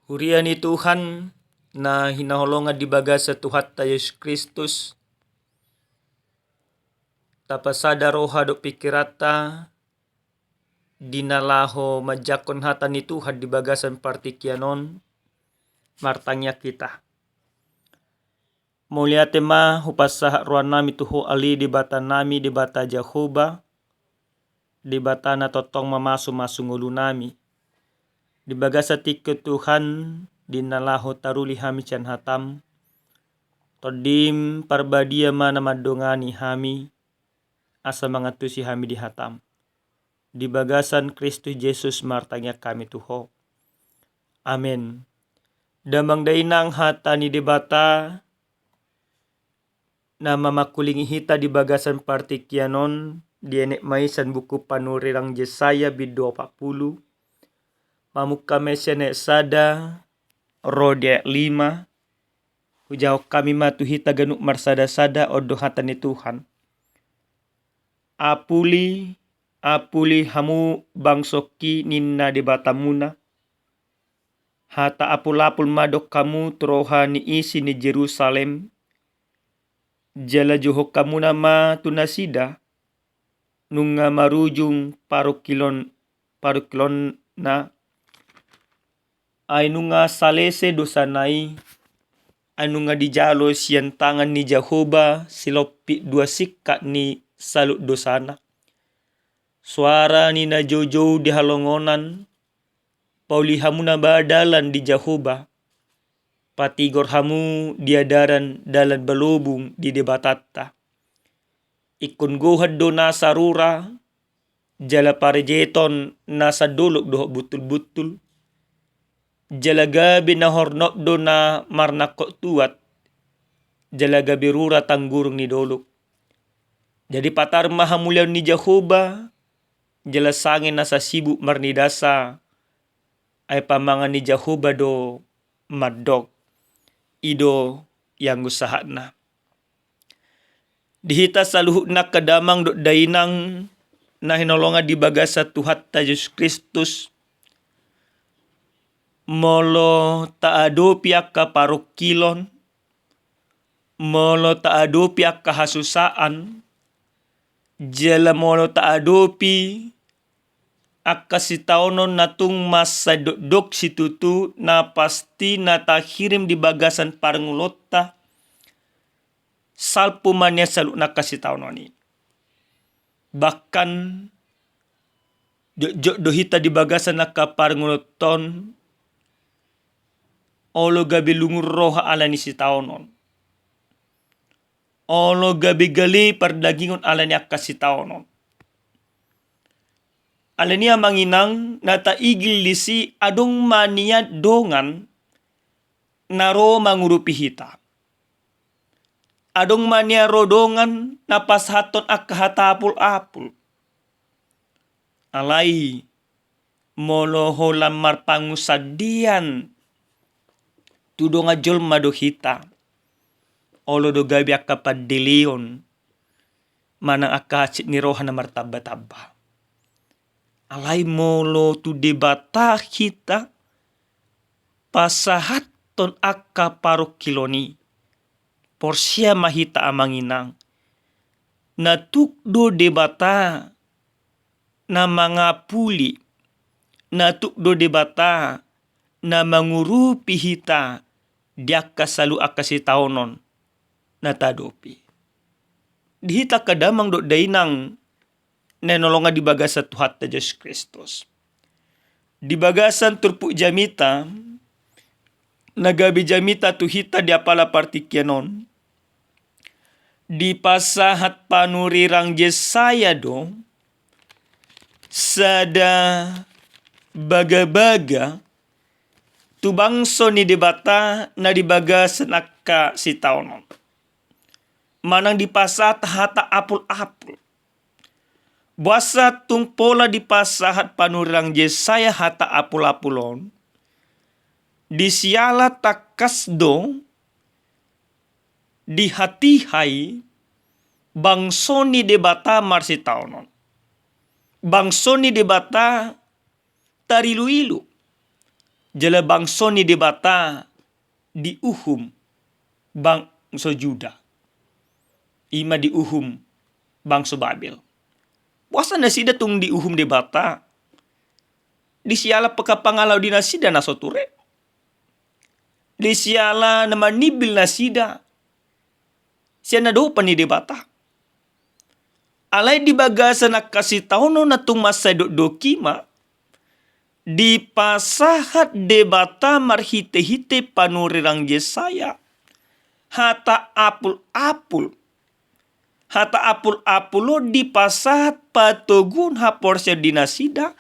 Huriani Tuhan na hinaholongan di baga sa Tuhan ta Yesus Kristus. Tapasada roha do pikirata dinalaho majakon hata ni Tuhan di bagasan partikianon martangya kita. Mulia tema hupasa ruan nami tuho ali di bata nami di bata Jehovah di bata na totong mamasu-masu ngulu nami. Di bagasa tike Tuhan dinalaho taruli hami can hatam. Todim parbadia mana madongani hami asa mangatusi hami di hatam. Di bagasan Kristus Yesus martanya kami tuho. Amin. Damang dainang hata ni debata na mamakulingi hita di bagasan partikianon di enek maisan buku panurirang Yesaya bid 20. Pamuka mesene sada rodia 5. Hujau kami matu hita ganuk marsada-sada odo hata ni Tuhan. Apuli hamu bangsoki ninna di batamuna. Hata apul-apul madok kamu teroha ni isi ni Jerusalem. Jala johok kamu nama tunasida. Nunga marujung parukilon na. Ay nunga salese dosanai. Ay nunga dijalo siyan tangan ni Jehovah silopi dua sikka ni salut dosana. Suara ni na jojo di halongonan. Pauli hamu na badalan di Jehovah. Patigor hamu diadaran dalan balobung di debatatta. Ikun gohad do nasa rura. Jala parejeton nasa dolok doh butul-butul. Jalagabi na hornok do na marnakok tuat. Jalagabi rura tanggurung ni dolok. Jadi patar mahamulian ni Jehovah. Jala sangin nasa sibuk marnidasa. Ay pamangan ni Jehovah do madok. Ido yang usaha na. Dihita saluhuk na kadamang do dainang na hinolongan di bagasa Tuhan ta Yesus Kristus. Molo taado piak ka parukilon. Molo taado piak kahasusaan. Jala molo taadopi akasitaonon natung masa dok situtu na pasti na tahirim di bagasan parangulota. Salpu mania salu na kasitaononi. Bahkan dohita di bagasan na kaparanguloton. Olo gabi lungur roha ala ni sitaonon. Olo gabi gali pardagingon ala ni akasitaonon. Ala niya manginang nataigil lisi adong mania dongan naro mangurupi hita. Adong mania rodongan napashaton akahatapul-apul. Alai moloholam marpangusadian. Tudong ajol madohita. Olo do gabi akapadilion. Manang akacit ni roha na martaba-taba. Alai molo tu debata kita. Pasahaton akaparokiloni. Porsia mahita amanginang. Natukdo debata. Na mangapuli. Natukdo debata. Na mangurupi hita. Diaka salu akasitaonon. Natadopi. Dihita kadamang do dainang. Nenolonga di bagasa Tuhan ta Yesus Kristus. Di bagasan turpuk jamita. Nagabi jamita tuhita di apala partikianon. Di pasahat panurirang Yesaya do. Sada baga-baga. Tubangso ni debata na di bagasan akka sitaonon. Manang di pasat hata apul-apul. Buasa tung pola di pasahat panurirang Yesaya hata apul-apulon. Di siala takasdo. Di hatihai. Bangsoni debata marsitaonon. Bangsoni debata tarilu-ilu. Jala bangso ni debata diuhum bangso Juda. Ima diuhum bangso Babel. Puasa nasida tung diuhum debata. Disiala pekapangalau di nasida nasoture. Disiala nama nibil nasida. Siana dopa ni debata. Alay di bagasa nakasih tauno na tung masa dokima. Di pasahat debata marhite-hite panurirang Yesaya. Hata apul-apul. Hata apul-apulo di pasahat patogun haporsya dinasida.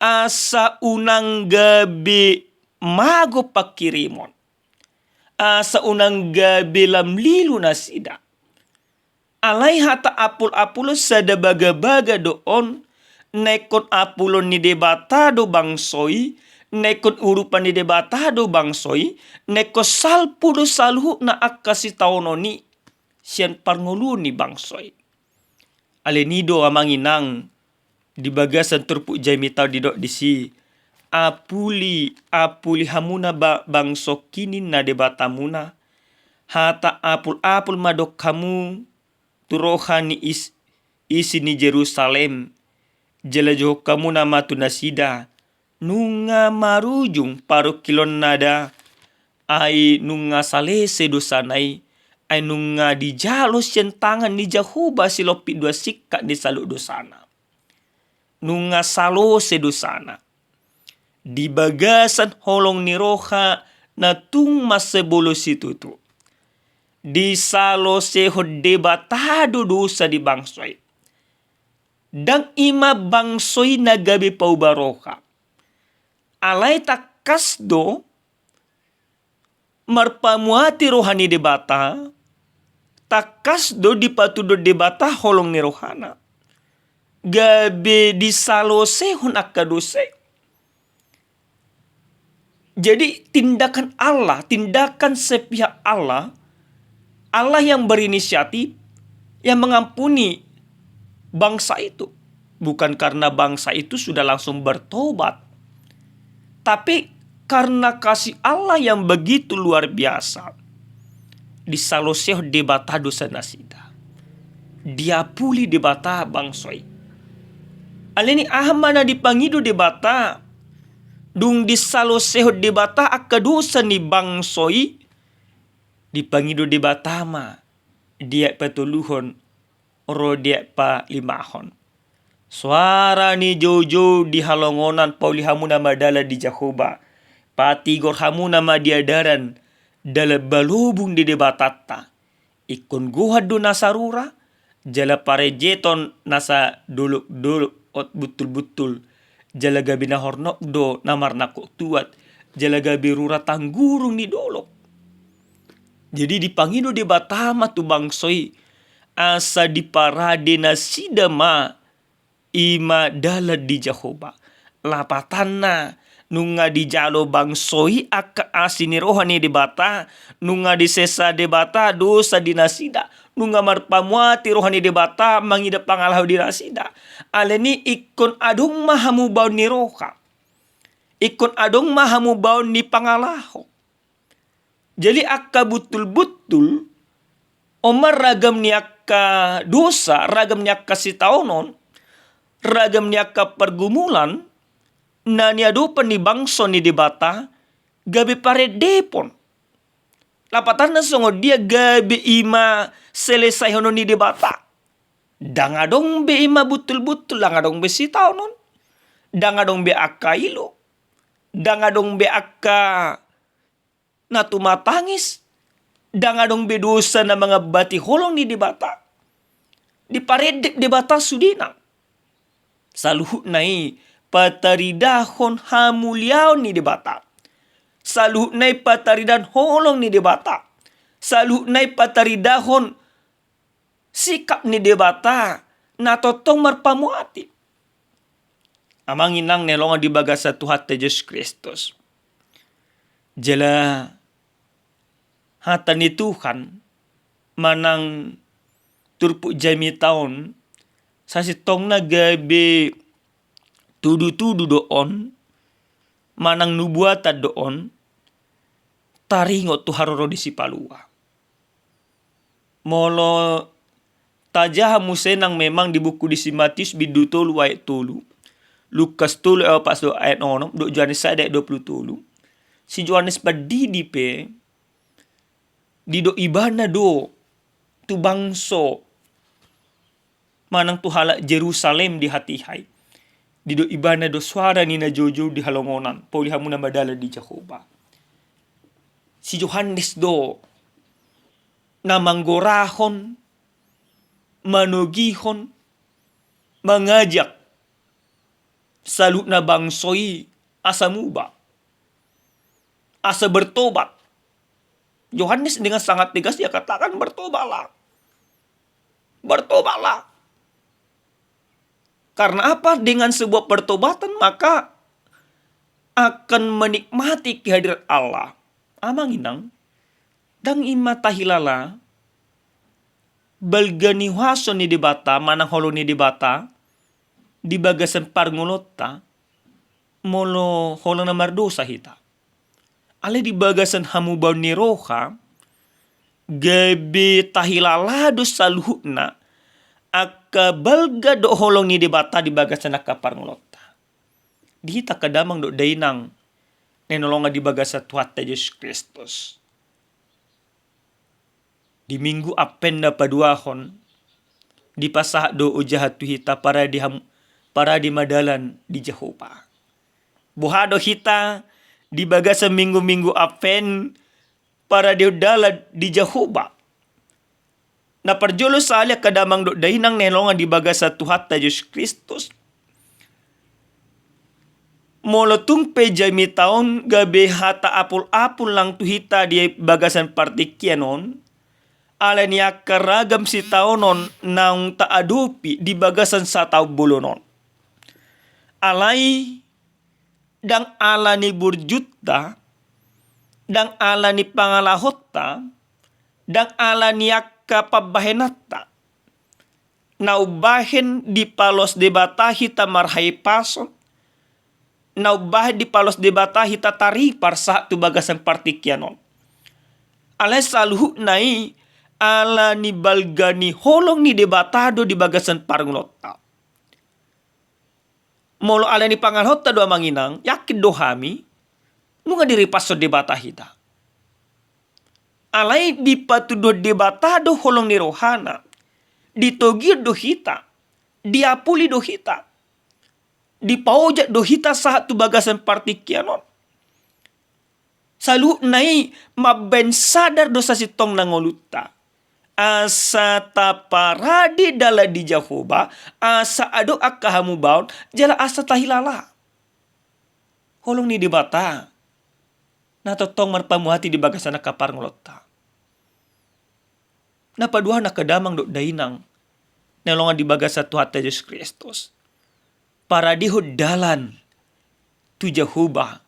Asa unang gabi mago pakirimon. Asa unang gabi lamlilu nasida. Alay hata apul-apulo sada baga-baga doon. Nekon apulon ni debatado bangsoi, nekon urupan ni debatado bangsoi, neko salpudo salhu na akasi taononi, sian parngulu ni bangsoi. Alenido amanginang, di bagasan turpu jaimitaw didok disi, apuli hamuna bangso kinin na debatamuna, hata apul-apul madok kamu, turohan ni isi ni Jerusalem, jala jo kamu nama tunasida nunga marujung paru kilon nada ai nunga salese dosanai ai nunga di jalo sien tangan ni Jahuba silopi dua sikka di salu dosana nunga salo sedosana di bagasan holong ni roha na tung masebolo situ tu di salo seho debatado dosa di bangsoi dang ima bangsoy na gabi paubaroka. Alay takas do, marpamuati rohani debata, takas do dipatudo debata holong ni rohana. Gabi disalose hun akadose. Jadi tindakan Allah, tindakan sepihak Allah yang berinisiatif, yang mengampuni bangsa itu. Bukan karena bangsa itu sudah langsung bertobat. Tapi karena kasih Allah yang begitu luar biasa. Disaloseh debata dosa nasida. Dia puli debata bangsoi. Aleni ahmana dipangido debata. Dung disaloseh debata akadosa ni bangsoi. Dipangido debata ma. Dia petuluhon. Rodia pa limahon. Suara ni jojo di halongonan pauli hamuna madala di Jahoba. Pati gor hamuna madiadaran dala balubung di debatata. Ikon guhadu nasarura. Jala parejeton nasa doluk ot betul-betul. Jala gabi nahornok do namar nakuk tuat. Jala gabi rura tanggurung ni dolok. Jadi dipangido debatama tu bangsoi. Asa diparade nasida ma ima dala di Jahoba. Lapatanna nunga di jalo bangsoi aka asini rohani debata. Nunga di sesa debata dosa di nasida. Nunga marpamuati rohani debata mangida pangalahu di nasida. Aleni ikon adong mahamu baun ni roha. Ikon adong mahamu baun ni pangalahu. Jadi aka betul-betul Omar ragam niaka dosa, ragam niaka sitaonon, ragam niaka pergumulan, na niadupan ni bangso ni debata, gabi pare depon. Lapatan na songo dia gabi ima selesai hono ni debata. Dangadong be ima betul-betul, dangadong be sitaonon, dangadong be akka ilo, dangadong be akka natumatangis, dangadong bedosa na mga bati holong ni debata. Di paredek debata sudina. Saluhut nai pataridahon hamuliaw ni debata. Saluhut nai pataridan holong ni debata. Saluhut nai pataridahon sikap ni debata na totong marpamuati. Amang inang nelongan di bagasa Tuhan Yesus Kristus. Jala hata ni Tuhan manang turpu jami taon sa sitong na gabi tudu-tudu doon manang nubuata doon taringo tu haroro di sipalua. Molo tajaha musenang memang di buku di Matius bidu tolu ayat tolu. Lukas tolu pas do ayat 6 do Yohanes ayat 20 si Yohanes padidi pe di do ibana do tu bangso manang tu halak Jerusalem di hati hai di do ibana do suara nina jojo di halongonan poli hamuna madala di Jehovah. Si Yohanes do namanggorahon manogihon mengajak salut na bangsoi asa muba asa bertobat. Yohanes dengan sangat tegas dia katakan bertobatlah. Karena apa? Dengan sebuah pertobatan maka akan menikmati kehadiran Allah. Amang inang dang ima tahilala balgani waso ni dibata manang holo ni dibata di bagasan parngolota molo holo na mardosa hita. Ale di bagasan hamubaw ni roha gabi tahilala do saluhna akka balga do holong ni dibata di bagasan akka parngolota. Dihita kadamang do dainang nenolonga di bagasa tuata Yesus Kristus. Di minggu apen na paduahon di pasah do ujahat hita para di madalan di Jehovah. Buhado hita di bagasa minggu-minggu apen para di udala di Jehovah. Na parjolo salya kadamang do dahinang nelongan di bagasa tuhata Yesus Kristus. Molotung pejami taon gabe hata apul-apul lang tuhita di bagasan partikyanon. Ala niya karagam si taonon nang taadupi di bagasan sa tao bulunon. Alay dang ala ni burjutta, dang ala ni pangalahotta, dang ala niya kapabahenata. Naubahin di palos debata hita marhay pason, naubahin di palos debata hita taripar sa tu bagasan partikyanon. Alay saluhu nai ala ni balgani holong ni debatado di bagasan parngolota. Molo ala ni pangalhota do manginang yakin do hami nunga diri paso debata hita. Alay di patudo debatado holong ni rohana ditogir do hita diapuli do hita dipaujak do hita saat tu bagasan partikyanon. Salu nai maben sadar dosa sitong nangoluta. Asa taparadi dala di Jehovah, asa ado akahamu baun, jala asa tahilala. Holong ni dibata, na totong marpamuhati di bagasan nakapar ngolota. Napadua nakadamang do dainang, nelongan di bagasan Tuhan Yesus Kristus. Para dihudalan tu Jehovah,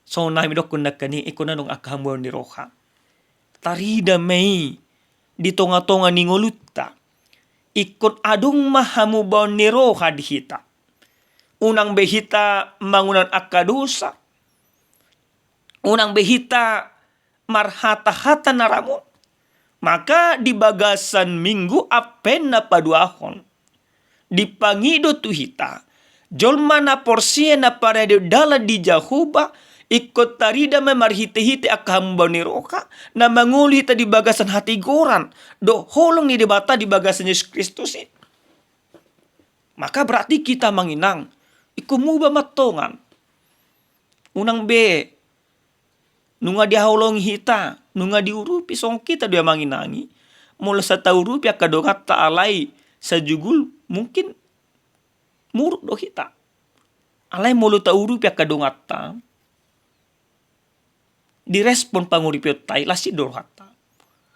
so nami dokun nakani ikunanong akahamu ni roha. Tarida may, di tonga-tonga ni ngoluta ikut adung mahamu baon ni roha dihita unang behita mangunan akadosa unang behita marhata-hata naramun maka di bagasan minggu apen na paduahon dipangido tu hita jolma na porsia na para dala di Jehovah ikut tarida memarhite-hite akahamba ni roka na manguli ta di bagasan hati goran do holong ni debata di bagasan Yesus Kristus maka berarti kita manginang ikumuba matongan unang be nunga dihaulong hita nunga diurupi song kita dia manginangi mula sa taurupi akadongat ta alay sa jugul mungkin muruk do hita alay mulu taurupi akadongat ta direspon panguripiot tay lasi dorhata.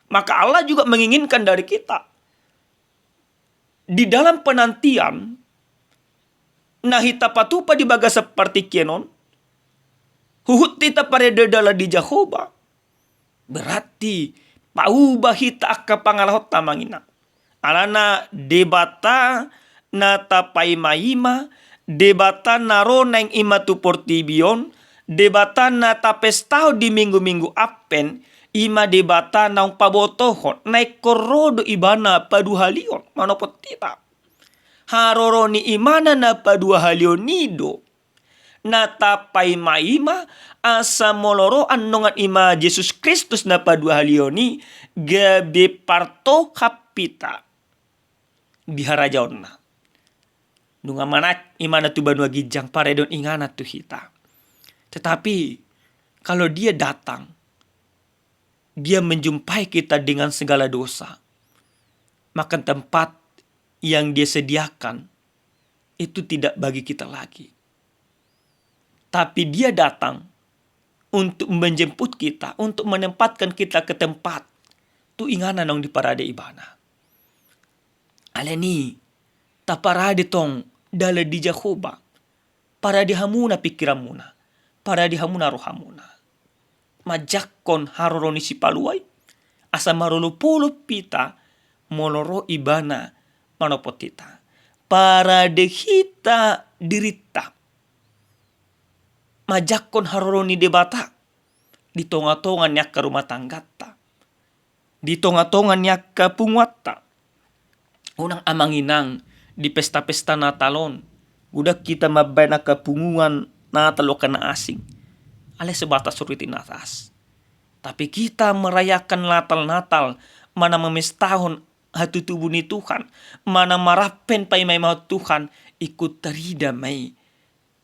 Maka Allah juga menginginkan dari kita di dalam penantian nahita patupa di bagasa partikyenon huhut tita parede dala di Jehovah berarti pauba hita akka pangalahot tamangina alana debata na tapai maima debata naro neng imatu portibion Debatana tapestao di minggu-minggu apen, ima debatana ang pabotohon, naik korodo ibana paduhalion, manopotita. Haroro ni imana na paduhalion nido, natapay maima asa moloro annongan ima Jesus Kristus na paduhalioni, gabi parto kapita. Biharajaon na. Nunga manak imana tu banua gijang paredon ingana tu hita. Tetapi kalau dia datang, dia menjumpai kita dengan segala dosa, maka tempat yang dia sediakan itu tidak bagi kita lagi. Tapi dia datang untuk menjemput kita, untuk menempatkan kita ke tempat tu ingana nong di parade ibana. Aleni taparade tong dala di Jakoba, parade hamuna pikiramuna, parade hamuna rohamuna. Majakon haroroni si paluai, asa marolo polo pita, moloro ibana manopotita. Parade hita dirita. Majakon haroroni debata, di tonga-tongan yak ke rumah tanggata, di tonga-tongan yak ke pungwatta. Unang amanginang di pesta-pesta Natalon, udah kita mabana ke pungungan Natal o kana asing. Ale sebatas suriti natas. Tapi kita merayakan Natal-Natal, mana memestahon hatu tubuh ni Tuhan, mana marapen pai mai mau Tuhan, ikut tarida mai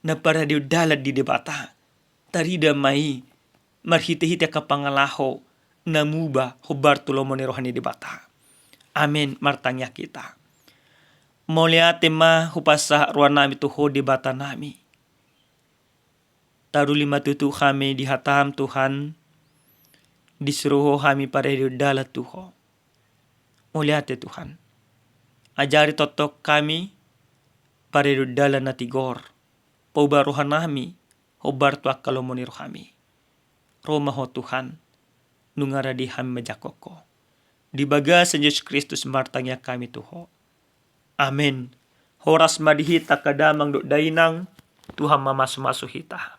na para dalat di debata. Tarida mai marhite-hite ka pangalaho na muba hubar tulomoni rohani debata. Amin martanya kita. Moliate ma hupasa ruan nami tuho debata nami. Taru lima tutu kami dihatam Tuhan, disuruh kami pada dalat tuho. Moliate Tuhan. Ajari totok kami pada dalat na tigor. Paubaruhan nami, hubar tuak kalomoni rohami. Roma ho Tuhan, nungara di ham majakoko. Di bagas Yesus Kristus martanya kami tuho. Amin. Horas madihita kadamang do dainang Tuhan mamasu-masu hita.